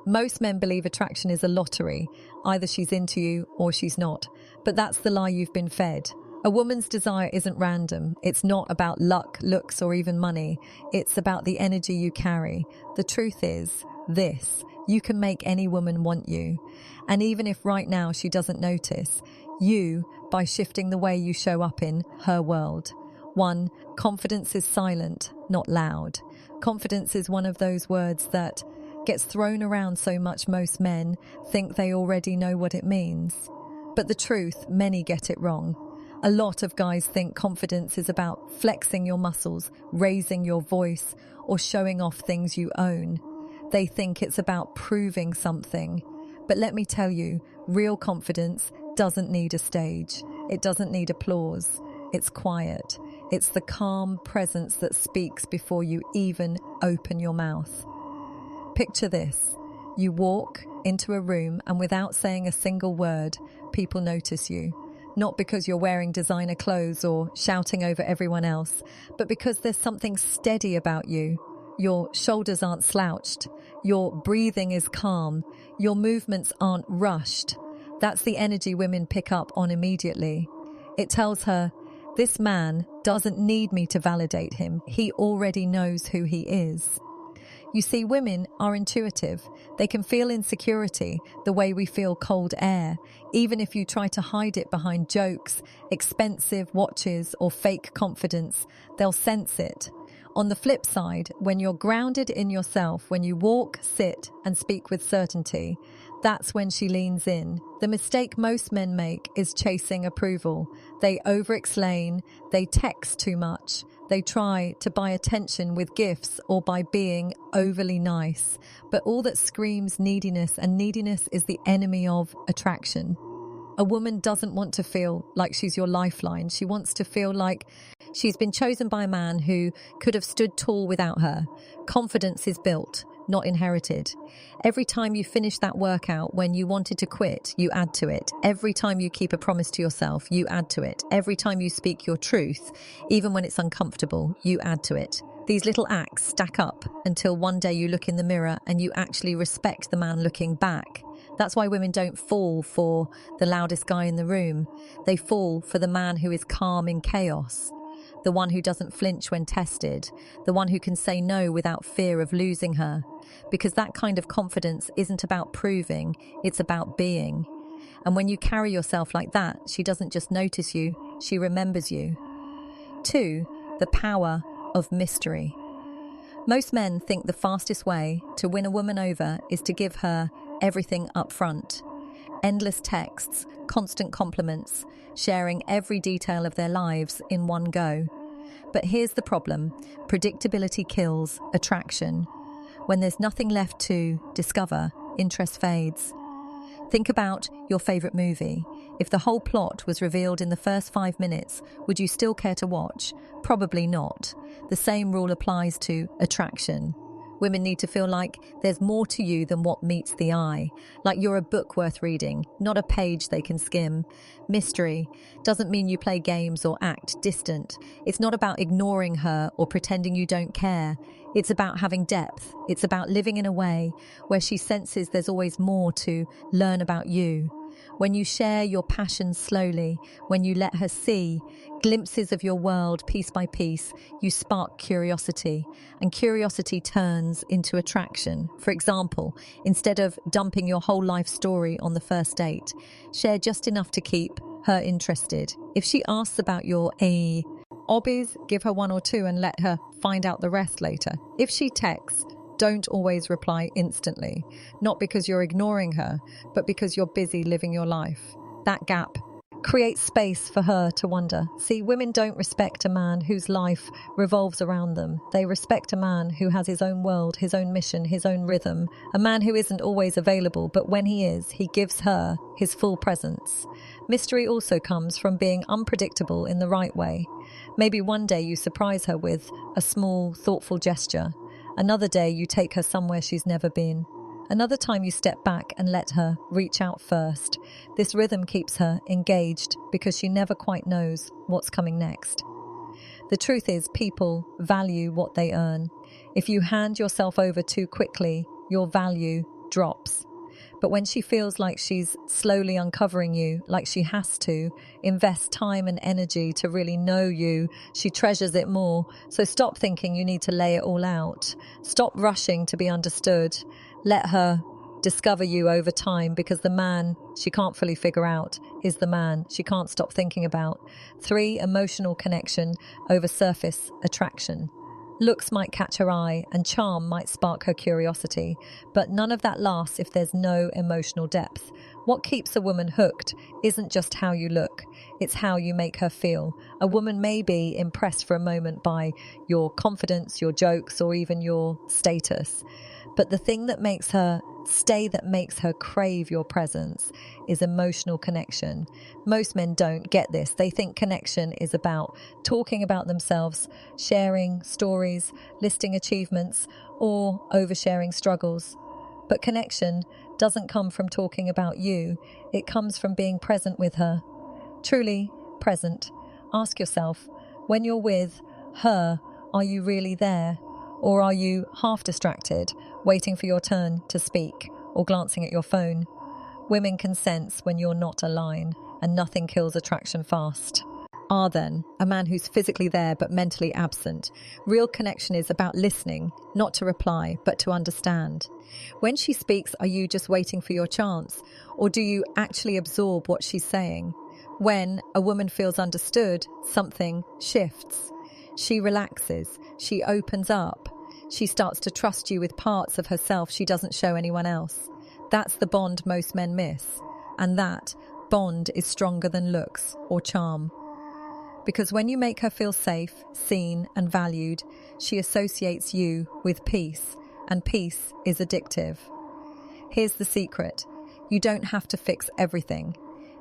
Most men believe attraction is a lottery. Either she's into you or she's not. But that's the lie you've been fed. A woman's desire isn't random. It's not about luck, looks, or even money. It's about the energy you carry. The truth is this: you can make any woman want you. And even if right now she doesn't notice, you, by shifting the way you show up in her world. 1. Confidence is silent, not loud. Confidence is one of those words that gets thrown around so much most men think they already know what it means. But the truth, many get it wrong. A lot of guys think confidence is about flexing your muscles, raising your voice, or showing off things you own. They think it's about proving something. But let me tell you, real confidence doesn't need a stage. It doesn't need applause. It's quiet. It's the calm presence that speaks before you even open your mouth. Picture this. You walk into a room and without saying a single word, people notice you. Not because you're wearing designer clothes or shouting over everyone else, but because there's something steady about you. Your shoulders aren't slouched. Your breathing is calm. Your movements aren't rushed. That's the energy women pick up on immediately. It tells her, this man doesn't need me to validate him. He already knows who he is. You see, women are intuitive. They can feel insecurity the way we feel cold air. Even if you try to hide it behind jokes, expensive watches, or fake confidence, they'll sense it. On the flip side, when you're grounded in yourself, when you walk, sit, and speak with certainty, that's when she leans in. The mistake most men make is chasing approval. They over-explain, they text too much, they try to buy attention with gifts or by being overly nice. But all that screams neediness, and neediness is the enemy of attraction. A woman doesn't want to feel like she's your lifeline. She wants to feel like she's been chosen by a man who could have stood tall without her. Confidence is built, not inherited. Every time you finish that workout when you wanted to quit, you add to it. Every time you keep a promise to yourself, you add to it. Every time you speak your truth, even when it's uncomfortable, you add to it. These little acts stack up until one day you look in the mirror and you actually respect the man looking back. That's why women don't fall for the loudest guy in the room. They fall for the man who is calm in chaos. The one who doesn't flinch when tested, the one who can say no without fear of losing her. Because that kind of confidence isn't about proving, it's about being. And when you carry yourself like that, she doesn't just notice you, she remembers you. 2, the power of mystery. Most men think the fastest way to win a woman over is to give her everything up front. Endless texts, constant compliments, sharing every detail of their lives in one go. But here's the problem. Predictability kills attraction. When there's nothing left to discover, interest fades. Think about your favorite movie. If the whole plot was revealed in the first 5 minutes, would you still care to watch? Probably not. The same rule applies to attraction. Women need to feel like there's more to you than what meets the eye, like you're a book worth reading, not a page they can skim. Mystery doesn't mean you play games or act distant. It's not about ignoring her or pretending you don't care. It's about having depth. It's about living in a way where she senses there's always more to learn about you. When you share your passion slowly, when you let her see glimpses of your world piece by piece, you spark curiosity, and curiosity turns into attraction. For example, instead of dumping your whole life story on the first date, share just enough to keep her interested. If she asks about your hobbies, give her 1 or 2 and let her find out the rest later. If she texts, don't always reply instantly, not because you're ignoring her, but because you're busy living your life. That gap creates space for her to wonder. See, women don't respect a man whose life revolves around them. They respect a man who has his own world, his own mission, his own rhythm. A man who isn't always available, but when he is, he gives her his full presence. Mystery also comes from being unpredictable in the right way. Maybe one day you surprise her with a small, thoughtful gesture. Another day you take her somewhere she's never been. Another time you step back and let her reach out first. This rhythm keeps her engaged because she never quite knows what's coming next. The truth is, people value what they earn. If you hand yourself over too quickly, your value drops. But when she feels like she's slowly uncovering you, like she has to invest time and energy to really know you, she treasures it more. So stop thinking you need to lay it all out. Stop rushing to be understood. Let her discover you over time, because the man she can't fully figure out is the man she can't stop thinking about. 3, emotional connection over surface attraction. Looks might catch her eye and charm might spark her curiosity, but none of that lasts if there's no emotional depth. What keeps a woman hooked isn't just how you look, it's how you make her feel. A woman may be impressed for a moment by your confidence, your jokes, or even your status, but the thing that makes her stay, that makes her crave your presence, is emotional connection. Most men don't get this. They think connection is about talking about themselves, sharing stories, listing achievements, or oversharing struggles. But connection doesn't come from talking about you. It comes from being present with her. Truly present. Ask yourself, when you're with her, are you really there? Or are you half distracted, waiting for your turn to speak, or glancing at your phone? Women can sense when you're not aligned, and nothing kills attraction fast. Are then a man who's physically there but mentally absent. Real connection is about listening, not to reply, but to understand. When she speaks, are you just waiting for your chance, or do you actually absorb what she's saying? When a woman feels understood, something shifts. She relaxes, she opens up, she starts to trust you with parts of herself she doesn't show anyone else. That's the bond most men miss, and that bond is stronger than looks or charm. Because when you make her feel safe, seen and valued, she associates you with peace, and peace is addictive. Here's the secret. You don't have to fix everything.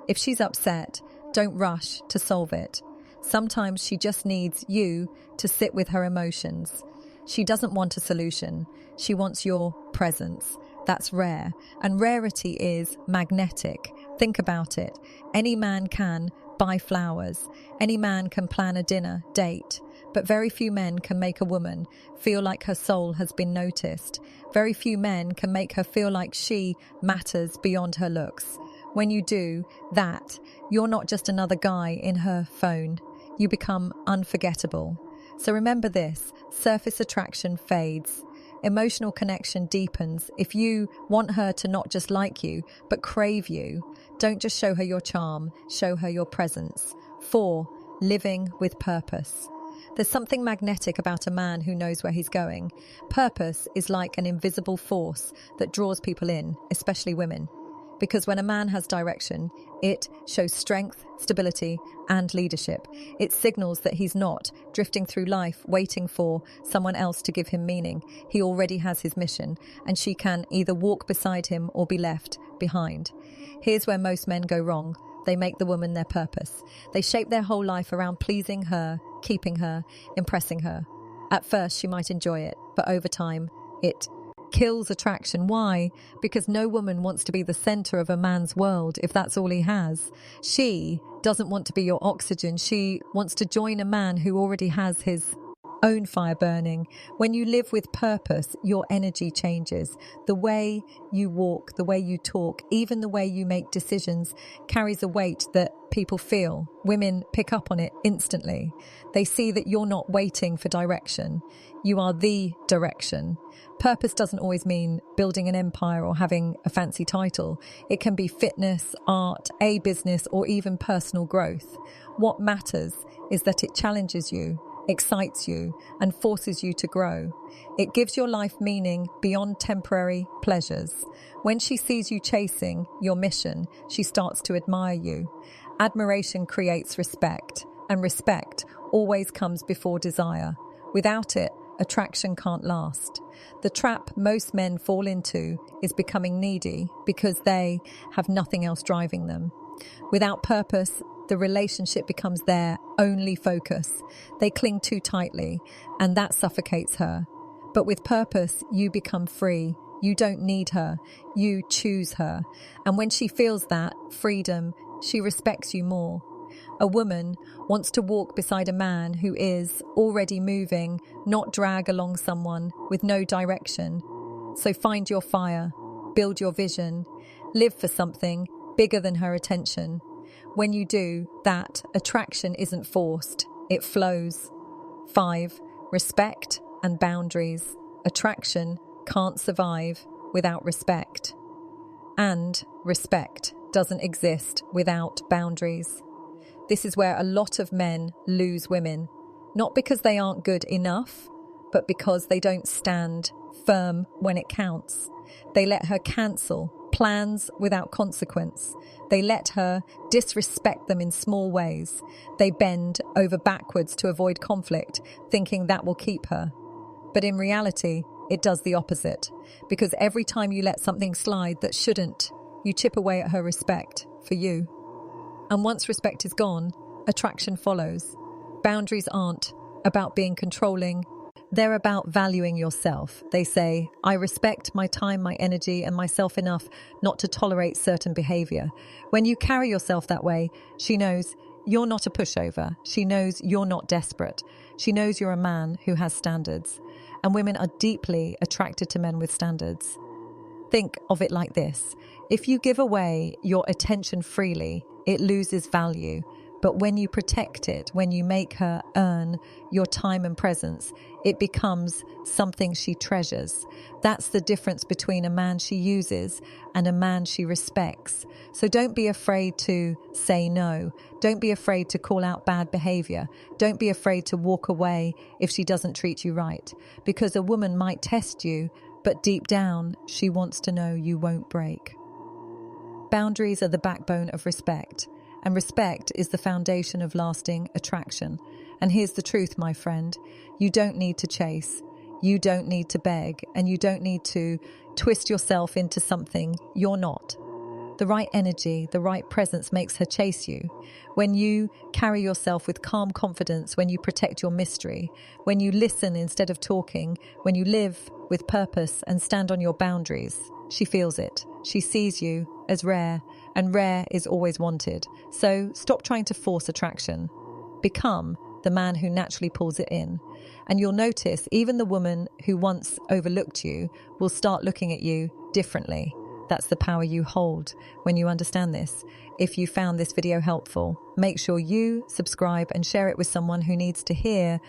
If she's upset, don't rush to solve it. Sometimes she just needs you to sit with her emotions. She doesn't want a solution. She wants your presence. That's rare. And rarity is magnetic. Think about it. Any man can buy flowers. Any man can plan a dinner date. But very few men can make a woman feel like her soul has been noticed. Very few men can make her feel like she matters beyond her looks. When you do that, you're not just another guy in her phone. You become unforgettable. So remember this, surface attraction fades. Emotional connection deepens. If you want her to not just like you, but crave you, don't just show her your charm, show her your presence. 4, living with purpose. There's something magnetic about a man who knows where he's going. Purpose is like an invisible force that draws people in, especially women. Because when a man has direction, it shows strength, stability, and leadership. It signals that he's not drifting through life waiting for someone else to give him meaning. He already has his mission, and she can either walk beside him or be left behind. Here's where most men go wrong. They make the woman their purpose. They shape their whole life around pleasing her, keeping her, impressing her. At first, she might enjoy it, but over time, it kills attraction. Why? Because no woman wants to be the center of a man's world if that's all he has. She doesn't want to be your oxygen. She wants to join a man who already has his own fire burning. When you live with purpose, your energy changes. The way you walk, the way you talk, even the way you make decisions carries a weight that people feel. Women pick up on it instantly. They see that you're not waiting for direction. You are the direction. Purpose doesn't always mean building an empire or having a fancy title. It can be fitness, art, a business, or even personal growth. What matters is that it challenges you, excites you, and forces you to grow. It gives your life meaning beyond temporary pleasures. When she sees you chasing your mission, she starts to admire you. Admiration creates respect, and respect always comes before desire. Without it, attraction can't last. The trap most men fall into is becoming needy because they have nothing else driving them. Without purpose, the relationship becomes their only focus. They cling too tightly, and that suffocates her. But with purpose, you become free. You don't need her. You choose her. And when she feels that freedom, she respects you more. A woman wants to walk beside a man who is already moving, not drag along someone with no direction. So find your fire. build your vision, live for something bigger than her attention. When you do that, attraction isn't forced, it flows. 5. Respect and boundaries. Attraction can't survive without respect. And respect doesn't exist without boundaries. This is where a lot of men lose women, not because they aren't good enough, but because they don't stand firm when it counts. They let her cancel plans without consequence. They let her disrespect them in small ways. They bend over backwards to avoid conflict, thinking that will keep her. But in reality, it does the opposite, because every time you let something slide that shouldn't, you chip away at her respect for you. And once respect is gone, attraction follows. Boundaries aren't about being controlling. They're about valuing yourself. They say, I respect my time, my energy, and myself enough not to tolerate certain behavior. When you carry yourself that way, she knows you're not a pushover. She knows you're not desperate. She knows you're a man who has standards. And women are deeply attracted to men with standards. Think of it like this. If you give away your attention freely, it loses value. But when you protect it, when you make her earn your time and presence, it becomes something she treasures. That's the difference between a man she uses and a man she respects. So don't be afraid to say no. Don't be afraid to call out bad behavior. Don't be afraid to walk away if she doesn't treat you right. Because a woman might test you, but deep down, she wants to know you won't break. Boundaries are the backbone of respect. And respect is the foundation of lasting attraction. And here's the truth, my friend. You don't need to chase. You don't need to beg. And you don't need to twist yourself into something you're not. The right energy, the right presence makes her chase you. When you carry yourself with calm confidence, when you protect your mystery, when you listen instead of talking, when you live with purpose and stand on your boundaries, she feels it. She sees you as rare, and rare is always wanted. So stop trying to force attraction. Become the man who naturally pulls it in. And you'll notice even the woman who once overlooked you will start looking at you differently. That's the power you hold when you understand this. If you found this video helpful, make sure you subscribe and share it with someone who needs to hear